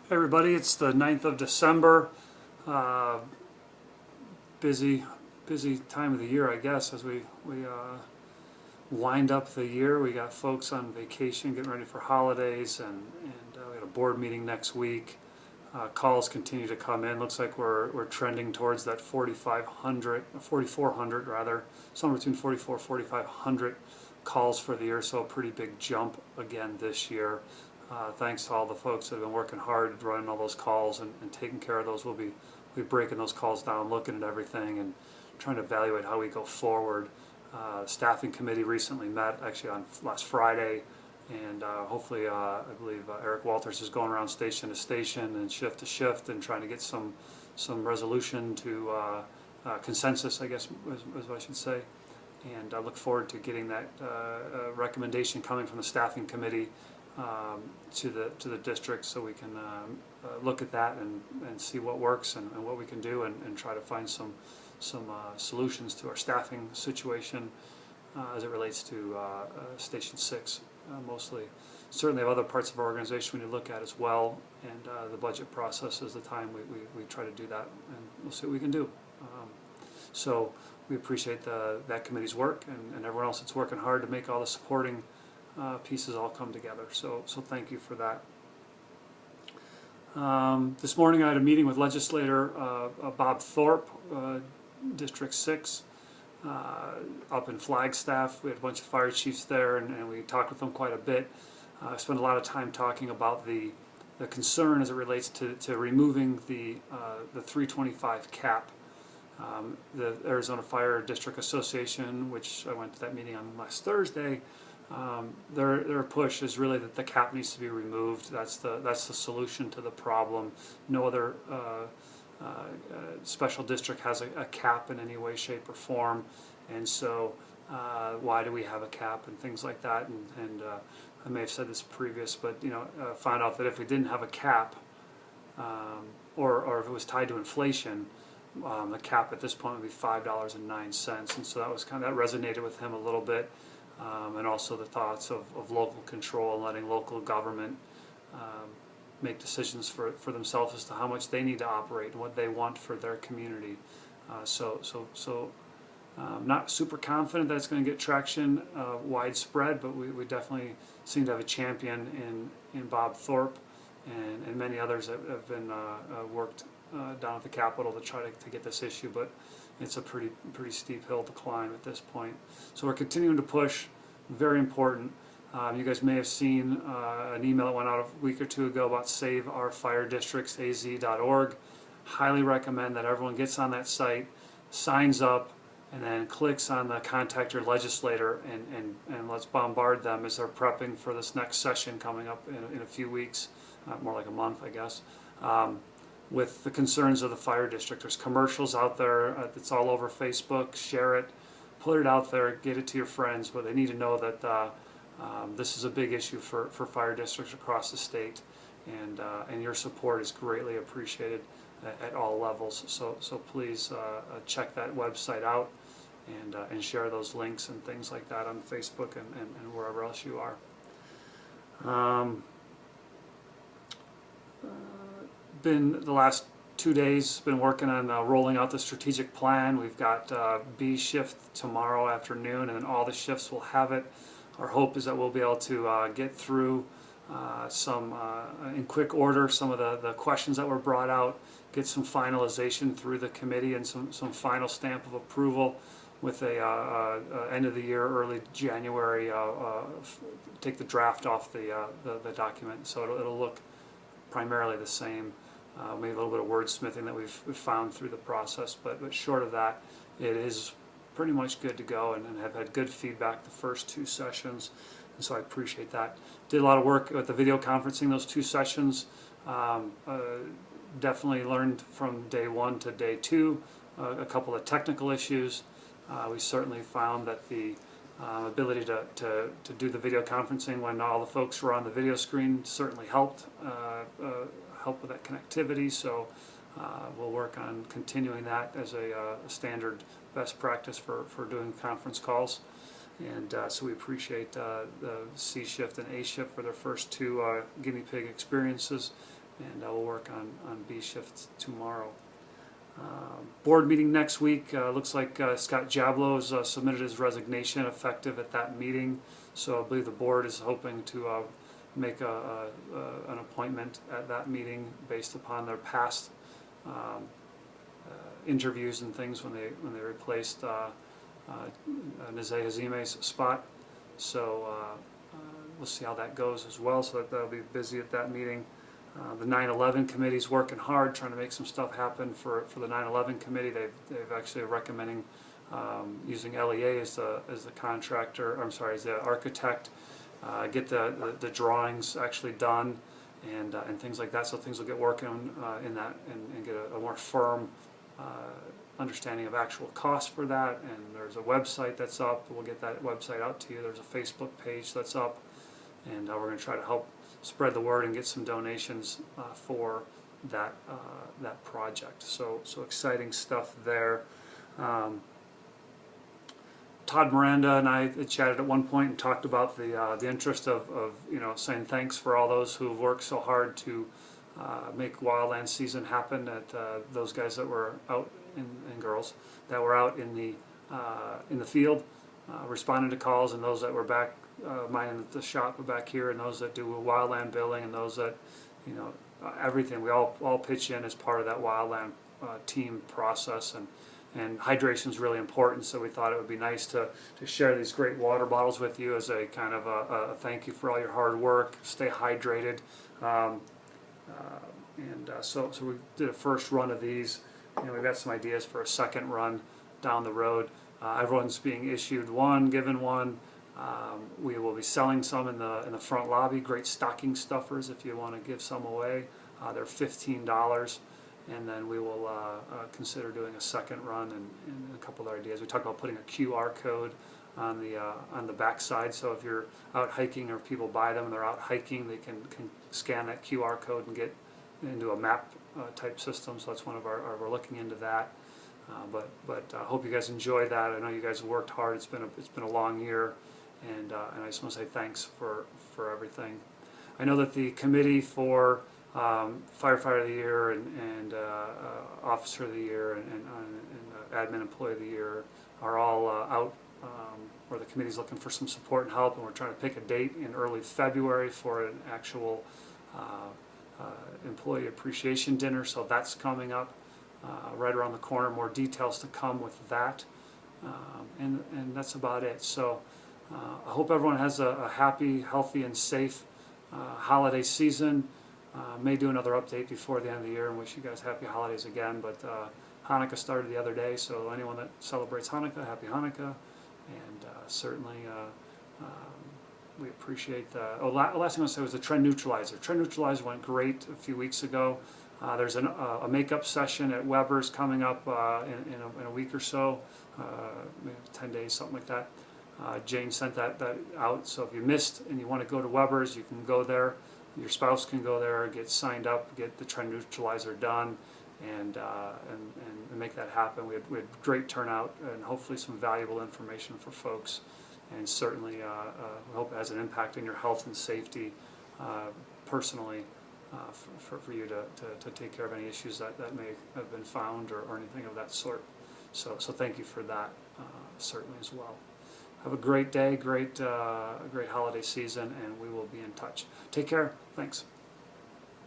Hey everybody, it's the 9th of December. Uh, busy time of the year, I guess, as we wind up the year. We got folks on vacation getting ready for holidays, and we got a board meeting next week. Calls continue to come in. Looks like we're trending towards that 4,400 rather, somewhere between 44 4,500 calls for the year, so a pretty big jump again this year. Thanks to all the folks that have been working hard running all those calls and taking care of those. We'll be breaking those calls down, looking at everything and trying to evaluate how we go forward. Staffing committee recently met, actually on last Friday, and hopefully I believe Eric Walters is going around station to station and shift to shift and trying to get some resolution to consensus, I guess is what I should say. And I look forward to getting that recommendation coming from the staffing committee to the district, so we can look at that and see what works and what we can do, and try to find some solutions to our staffing situation as it relates to Station 6 mostly. Certainly have other parts of our organization we need to look at as well, and the budget process is the time we try to do that, and we'll see what we can do. So we appreciate that committee's work, and everyone else that's working hard to make all the supporting pieces all come together. So thank you for that. This morning I had a meeting with legislator Bob Thorpe, District 6, up in Flagstaff. We had a bunch of fire chiefs there, and we talked with them quite a bit. I spent a lot of time talking about the concern as it relates to removing the 325 cap. The Arizona Fire District Association, which I went to that meeting on last Thursday, their push is really that the cap needs to be removed. That's the solution to the problem. No other special district has a cap in any way, shape, or form, and so why do we have a cap and things like that? And I may have said this previous, but found out that if we didn't have a cap, or if it was tied to inflation, the cap at this point would be $5.09, and so that was that resonated with him a little bit, and also the thoughts of local control and letting local government make decisions for themselves as to how much they need to operate and what they want for their community. Not super confident that it's going to get traction widespread, but we definitely seem to have a champion in Bob Thorpe, and many others that have been worked down at the Capitol to try to get this issue, but it's a pretty steep hill to climb at this point. So we're continuing to push. Very important. You guys may have seen an email that went out a week or two ago about saveourfiredistrictsaz.org. Highly recommend that everyone gets on that site, signs up, and then clicks on the contact your legislator, and let's bombard them as they're prepping for this next session coming up in a few weeks, more like a month, I guess, with the concerns of the fire district. There's commercials out there. It's all over Facebook. Share it. Put it out there. Get it to your friends. But they need to know that this is a big issue for fire districts across the state, and your support is greatly appreciated at all levels. So please check that website out, and share those links and things like that on Facebook and wherever else you are. Been the last 2 days been working on rolling out the strategic plan. We've got B shift tomorrow afternoon, and then all the shifts will have it. Our hope is that we'll be able to get through some in quick order some of the questions that were brought out, get some finalization through the committee, and some final stamp of approval with a end of the year, early January, take the draft off the document, so it'll look primarily the same. Maybe a little bit of wordsmithing that we've found through the process, but short of that, it is pretty much good to go, and have had good feedback the first 2 sessions, and so I appreciate that. Did a lot of work with the video conferencing those 2 sessions. Definitely learned from day 1 to day 2 a couple of technical issues. We certainly found that the ability to do the video conferencing when all the folks were on the video screen certainly helped with that connectivity, so we'll work on continuing that as a standard best practice for doing conference calls. And so we appreciate the C shift and A shift for their first 2 guinea pig experiences, and we'll work on B shifts tomorrow. Board meeting next week. Looks like Scott Jablow has submitted his resignation effective at that meeting. So I believe the board is hoping to make an appointment at that meeting based upon their past interviews and things when they replaced Nizey Hazime's spot. So we'll see how that goes as well. So that'll be busy at that meeting. The 9/11 committee's working hard, trying to make some stuff happen for the 9/11 committee. They've actually recommending using LEA as the contractor. I'm sorry, as the architect. Get the drawings actually done and things like that. So things will get working in that and get a more firm understanding of actual cost for that. And there's a website that's up. We'll get that website out to you. There's a Facebook page that's up, and we're going to try to help spread the word and get some donations for that project. So exciting stuff there. Todd Miranda and I chatted at one point and talked about the interest of saying thanks for all those who have worked so hard to make Wildland season happen. At those guys that were out and girls that were out in the field responding to calls, and those that were back minding the shop back here, and those that do wildland billing, and those that everything. We all pitch in as part of that wildland team process, and hydration is really important. So we thought it would be nice to share these great water bottles with you as a kind of a thank you for all your hard work. Stay hydrated, so we did a first run of these. We've got some ideas for a second run down the road. Everyone's being issued one, given one. We will be selling some in the front lobby. Great stocking stuffers if you want to give some away. They're $15, and then we will consider doing a second run and a couple of ideas. We talked about putting a QR code on the back side, so if you're out hiking or if people buy them and they're out hiking, they can scan that QR code and get into a map type system. So that's one of we're looking into that. But I hope you guys enjoyed that. I know you guys have worked hard. It's been a long year, and I just want to say thanks for everything. I know that the committee for Firefighter of the Year and Officer of the Year and Admin Employee of the Year are all out, where the committee's looking for some support and help, and we're trying to pick a date in early February for an actual employee appreciation dinner. So that's coming up right around the corner. More details to come with that, and that's about it. So I hope everyone has a happy, healthy, and safe holiday season. May do another update before the end of the year and wish you guys happy holidays again. But Hanukkah started the other day, so anyone that celebrates Hanukkah, happy Hanukkah, and certainly we appreciate the. Last thing I want to say was the Trend Neutralizer. Trend Neutralizer went great a few weeks ago. There's a makeup session at Weber's coming up in a week or so, maybe 10 days, something like that. Jane sent that out, so if you missed and you want to go to Weber's, you can go there. Your spouse can go there, get signed up, get the Trend Neutralizer done, and make that happen. We had great turnout and hopefully some valuable information for folks, and certainly we hope it has an impact in your health and safety personally. For you to take care of any issues that may have been found or anything of that sort. So thank you for that certainly as well. Have a great day, great holiday season, and we will be in touch. Take care. Thanks.